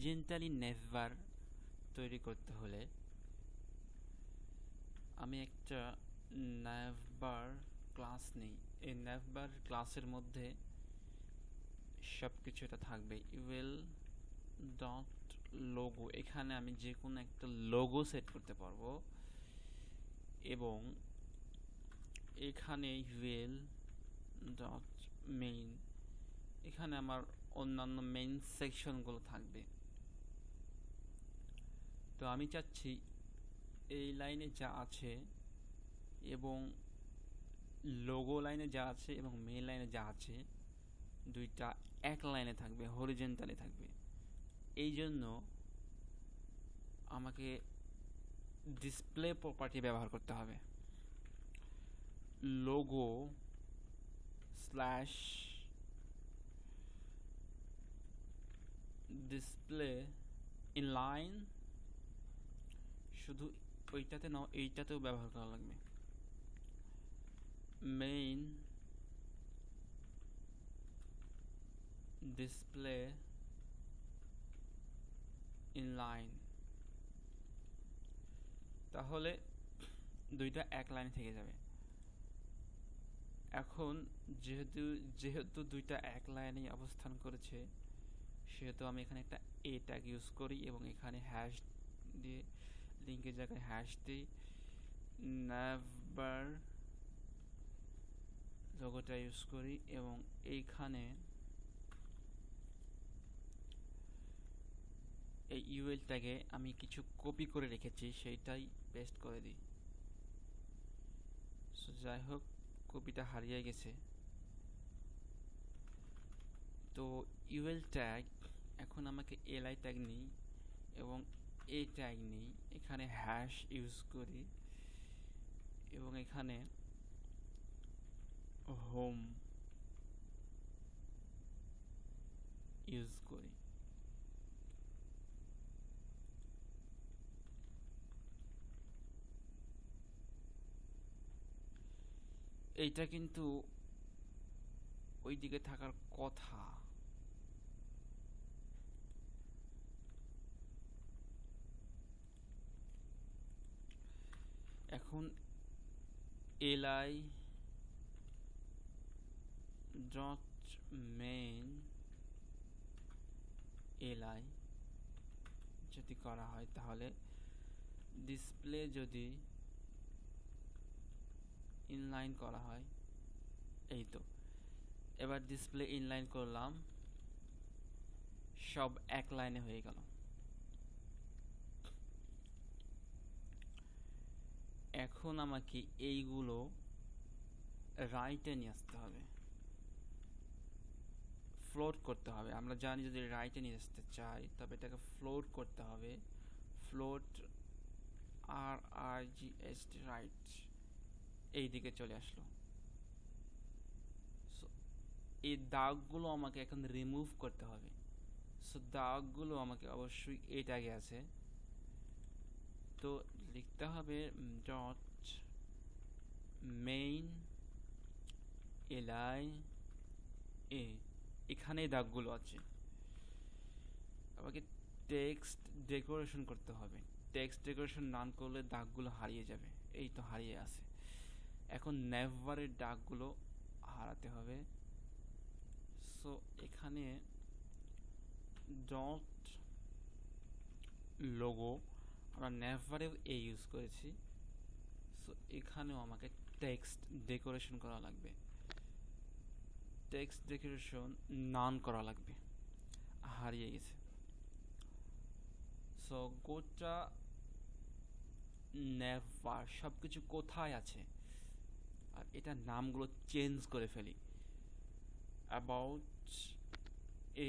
Horizontally নেভবার তৈরি করতে হলে আমি একটা navbar ক্লাস নেই। এই navbar ক্লাসের মধ্যে সবকিছু এটা থাকবে। ইউএল ডট লোগো, এখানে আমি যে কোনো একটা লোগো সেট করতে পারবো এবং এখানে ইউএল ডট মেইন, এখানে আমার অন্যান্য মেইন সেকশনগুলো থাকবে। তো আমি চাচ্ছি এই লাইনে যা আছে এবং লোগো লাইনে যা আছে এবং মেইন লাইনে যা আছে দুইটা এক লাইনে থাকবে, হরিজেন্টালি থাকবে। এই জন্য আমাকে ডিসপ্লে প্রপার্টি ব্যবহার করতে হবে। লোগো স্ল্যাশ ডিসপ্লে ইনলাইন, শুধু ওইটাতে নাও, এইটাতেও ব্যবহার করা লাগবে। মেইন ডিসপ্লে ইনলাইন, তাহলে দুইটা এক লাইনে থেকে যাবে। এখন যেহেতু দুইটা এক লাইনে অবস্থান করেছে, সেহেতু আমি এখানে একটা এ ট্যাগ ইউজ করি এবং এখানে হ্যাশ দিয়ে লিঙ্কের জায়গায় হ্যাশ দিই, navbar লোগোটা ইউজ করি এবং এইখানে এই ইউএল ট্যাগে আমি কিছু কপি করে রেখেছি, সেইটাই পেস্ট করে দিই। সো যাই হোক, কপিটা হারিয়ে গেছে। তো ইউএল ট্যাগ, এখন আমাকে এলআই ট্যাগ নিই এবং এ ট্যাগ নিই, এখানে হ্যাশ ইউজ করি এবং এখানে হোম ইউজ করি। এইটা কিন্তু ওই দিকে থাকার কথা। এখন এলআই ডট মেইন এলআই যদি করা হয়, তাহলে ডিসপ্লে যদি ইনলাইন করা হয়, এই তো এবার ডিসপ্লে ইনলাইন করলাম, সব এক লাইনে হয়ে গেল। এখন আমাকে এইগুলো রাইটে নিয়ে আসতে হবে, ফ্লোট করতে হবে। আমরা জানি যদি রাইটে নিয়ে আসতে চাই তবে এটাকে ফ্লোট করতে হবে। ফ্লোট RIGHT, রাইট, এই দিকে চলে আসলো। এই দাগগুলো আমাকে এখন রিমুভ করতে হবে। সো দাগগুলো আমাকে অবশ্যই এই ট্যাগে আছে, তো লিখতে হবে ডট মেইন এলআই এ, এখানে দাগগুলো আছে। আমাকে টেক্সট ডেকোরেশন করতে হবে। টেক্সট ডেকোরেশন নান করলে দাগগুলো হারিয়ে যাবে, এই তো হারিয়ে আছে। এখন নেভবারের দাগগুলো হারাতে হবে। সো এখানে ডট লোগো, আমরা নেভবারেও এ ইউজ করেছি, সো এখানেও আমাকে টেক্সট ডেকোরেশন করা লাগবে। টেক্সট ডেকোরেশন নান করা লাগবে, হারিয়ে গেছে। সো গোটা নেভবার সবকিছু কোথায় আছে, আর এটা নামগুলো চেঞ্জ করে ফেলি। About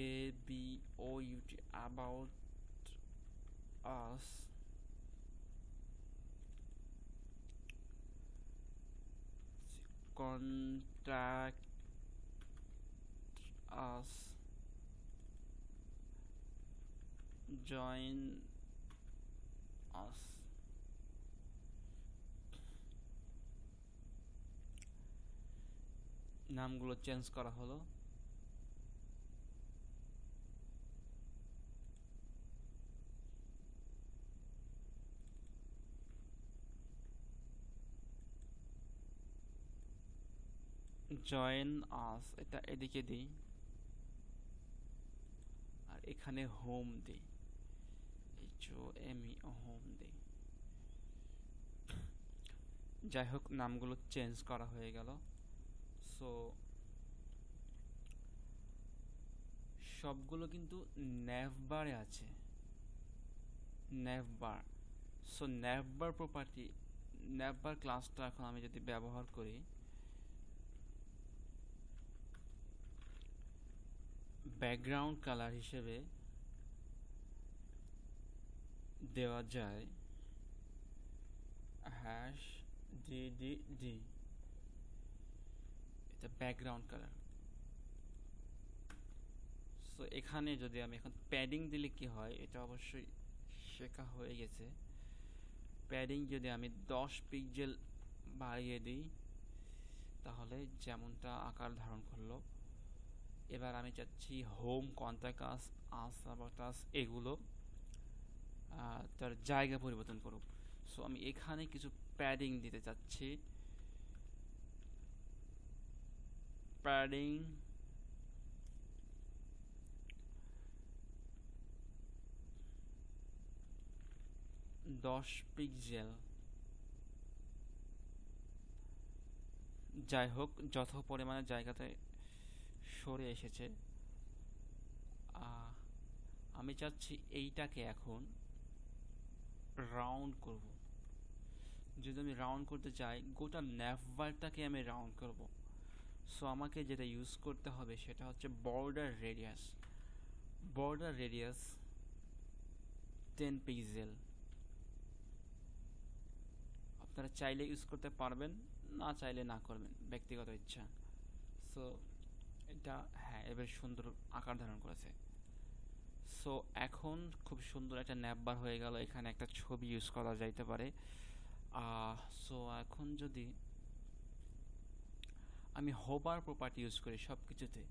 ABOUT, about us, contact us, join আস। নামগুলো চেঞ্জ করা হলো। জয়েন আস এটা এদিকে দিই, আর এখানে হোম দিই, HOME হোম দিই। যাই হোক, নামগুলো চেঞ্জ করা হয়ে গেল। সো সবগুলো কিন্তু navbar-এ আছে, navbar। So navbar property, navbar ক্লাসটা এখন আমি যদি ব্যবহার করি, ব্যাকগ্রাউন্ড কালার হিসেবে দেওয়া যায় #DDD, এটা ব্যাকগ্রাউন্ড কালার। সো এখানে যদি আমি এখন প্যাডিং দিলে কি হয়, এটা অবশ্যই শেখা হয়ে গেছে। প্যাডিং যদি আমি 10 পিক্সেল বাড়িয়ে দিই, তাহলে যেমনটা আকার ধারণ করলো। এবার আমি চাচ্ছি হোম, কন্টাক্ট আস, অ্যাবাউট আস এগুলো তার জায়গা পরিবর্তন করুক। সো আমি এখানে কিছু প্যাডিং দিতে চাচ্ছি। Padding 10 pixel. যাই হোক, যত পরিমাণে জায়গাতে সরে এসেছে। আমি চাচ্ছি এইটাকে এখন রাউন্ড করব। যদি আমি রাউন্ড করতে চাই, গোটা ন্যাভবারটাকে আমি রাউন্ড করব। সো আমাকে যেটা ইউজ করতে হবে সেটা হচ্ছে border radius. Border radius 10 pixel. আপনারা চাইলে ইউজ করতে পারবেন, না চাইলে না করবেন, ব্যক্তিগত ইচ্ছা। সো এটা হ্যাঁ, এবার সুন্দর আকার ধারণ করেছে। সো এখন খুব সুন্দর একটা ন্যাভবার হয়ে গেল। এখানে একটা ছবি ইউজ করা যাইতে পারে। সো এখন যদি আমি হোভার প্রপার্টি ইউজ করি সব কিছুতে,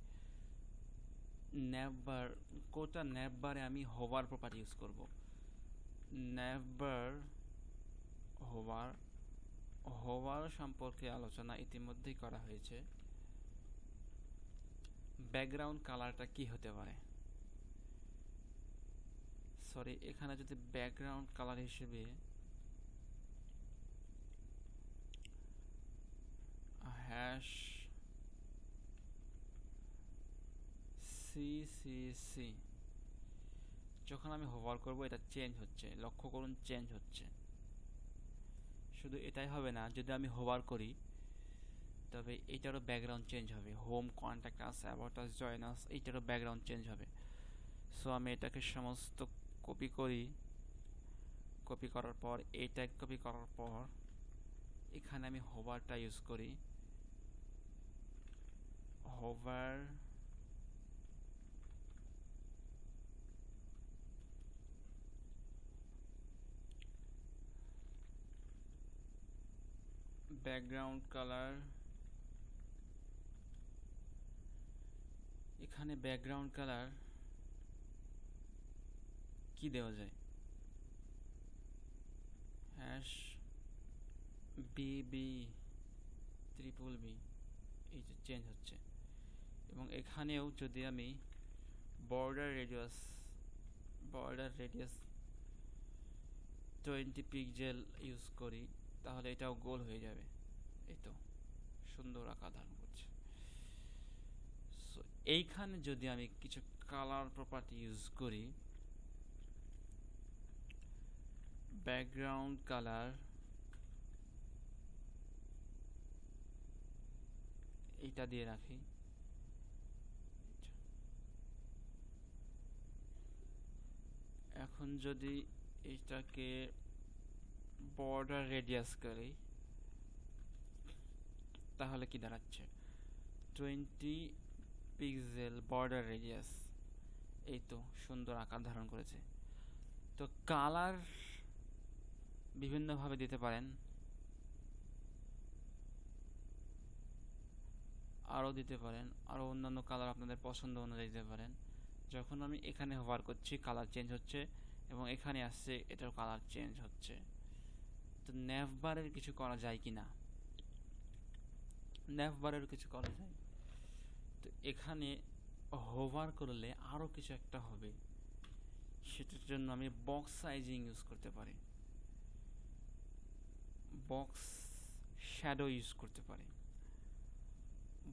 ন্যাভবার, কোটা ন্যাভবারে আমি হোভার প্রপার্টি ইউজ করব। ন্যাভবার হোভার, হোভার সম্পর্কে আলোচনা ইতিমধ্যেই করা হয়েছে। ব্যাকগ্রাউন্ড কালারটা কি হতে পারে, সরি, এখানে যদি ব্যাকগ্রাউন্ড কালার হিসেবে #CCC, যখন আমি হোভার করব এটা চেঞ্জ হচ্ছে, লক্ষ্য করুন চেঞ্জ হচ্ছে। শুধু এটাই হবে না, যদি আমি হোভার করি তবে এইটারও ব্যাকগ্রাউন্ড চেঞ্জ হবে। Home, contact us, about us, join us, এইটারও ব্যাকগ্রাউন্ড চেঞ্জ হবে। সো আমি এটাকে সমস্ত কপি করি। কপি করার পর এইটা কপি করার পর এখানে আমি হোভারটা ইউজ করি। হোভার ব্যাকগ্রাউন্ড কালার, এখানে ব্যাকগ্রাউন্ড কালার কি দেওয়া যায়, #BB, এই যে চেঞ্জ হচ্ছে। এবং এখানেও যদি আমি বর্ডার রেডিয়াস 20 পিক্সেল ইউজ করি, তাহলে এটাও গোল হয়ে যাবে। এই তো সুন্দর আকার ধারণ করছে। সো এইখানে যদি আমি কিছু কালার প্রপার্টি ইউজ করি, ব্যাকগ্রাউন্ড কালার এইটা দিয়ে রাখি। এখন যদি এইটাকে বর্ডার রেডিয়াস করি, তাহলে কি দাঁড়াচ্ছে, 20 পিক্সেল বর্ডার রেডিয়াস। এই তো সুন্দর আকার ধারণ করেছে। তো কালার বিভিন্নভাবে দিতে পারেন, আরও দিতে পারেন, আরও অন্যান্য কালার আপনাদের পছন্দ অনুযায়ী দিতে পারেন। যখন আমি এখানে হোভার করছি কালার চেঞ্জ হচ্ছে, এবং এখানে আসছে এটার কালার চেঞ্জ হচ্ছে। তো ন্যাভবারের কিছু করা যায় কি না, ন্যাভবারের কিছু করা যায়। তো এখানে হোভার করলে আরও কিছু একটা হবে, সেটার জন্য আমি বক্স সাইজিং ইউজ করতে পারি, বক্স শ্যাডো ইউজ করতে পারি।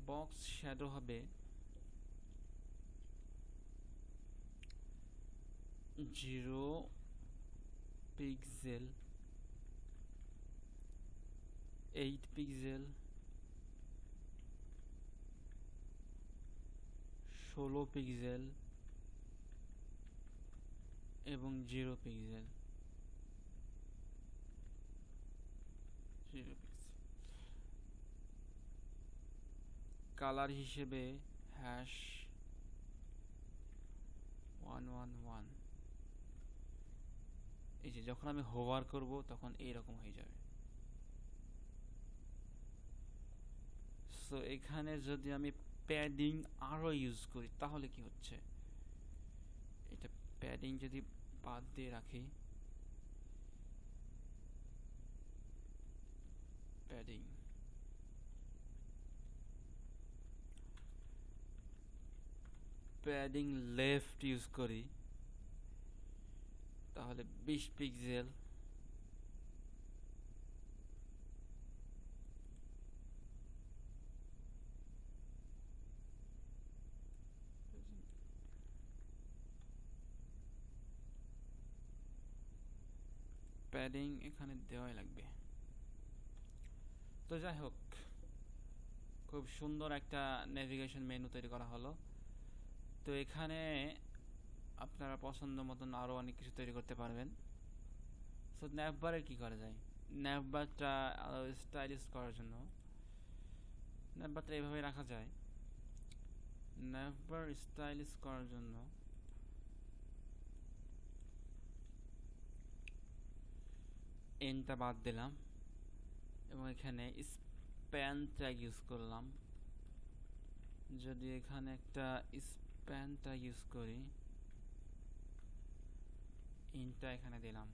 বক্স শ্যাডো হবে 0 পিক্সেল, 8 পিক্সেল, 16 পিক্সেল এবং 0 পিক্সেল। কালার হিসেবে #111। এই যে যখন আমি হোভার করব তখন এইরকম হয়ে যাবে। সো এখানে যদি আমি প্যাডিং আরও ইউজ করি তাহলে কি হচ্ছে, এটা প্যাডিং যদি বাদ দিয়ে রাখি, প্যাডিং প্যাডিং লেফট ইউজ করি, তাহলে 20 পিক্সেল, প্যাডিং এখানে দেওয়াই লাগবে। তো যাই হোক, খুব সুন্দর একটা নেভিগেশন মেনু তৈরি করা হলো। তো এখানে আপনারা পছন্দ মতন আরও অনেক কিছু তৈরি করতে পারবেন। সো ন্যাভবারে কী করা যায়, ন্যাভবারটা স্টাইলিশ করার জন্য ন্যাভবারটা এইভাবে রাখা যায়। ন্যাভবার স্টাইলিশ করার জন্য এনটা বাদ দিলাম এবং এখানে স্প্যান ট্যাগ ইউজ করলাম। যদি এখানে একটা স্প্যান ট্যাগ ইউজ করি, ইনটা এখানে দিলাম।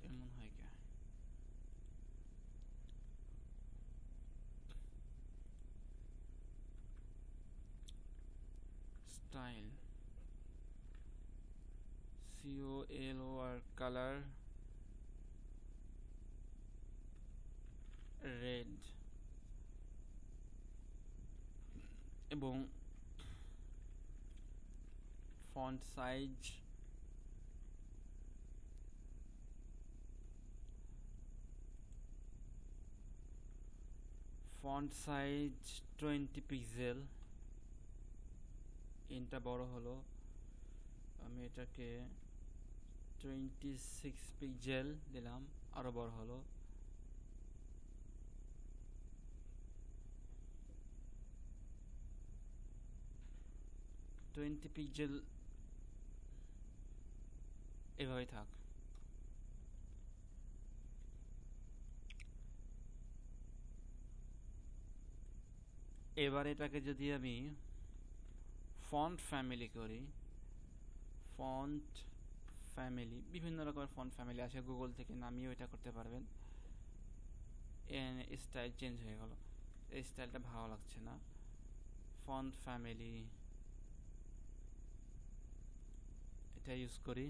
এমন হয় কে, স্টাইল COLOR কালার রেড এবং font size font size 20 pixel. ইনটা বড় হলো, আমি এটাকে 26 পিক্সেল দিলাম, আরো বড় হলো। পিক্সেল এভাবেই থাক। এবার এটাকে যদি আমি ফন্ট ফ্যামিলি করি, ফন্ট ফ্যামিলি, বিভিন্ন রকমের ফন্ট ফ্যামিলি আছে, গুগল থেকে নামিয়েও এটা করতে পারবেন। স্টাইল চেঞ্জ হয়ে গেল, এই স্টাইলটা ভালো লাগছে না। ফন্ট ফ্যামিলি এটা ইউজ করি।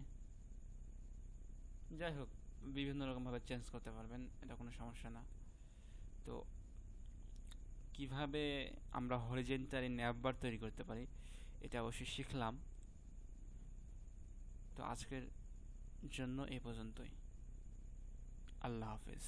যাই হোক, বিভিন্ন রকমভাবে চেঞ্জ করতে পারবেন, এটা কোনো সমস্যা না। তো কিভাবে আমরা হরিজেন্টালি ন্যাভবার তৈরি করতে পারি এটা অবশ্যই শিখলাম। তো আজকের জন্য এই পর্যন্তই। আল্লাহ হাফেজ।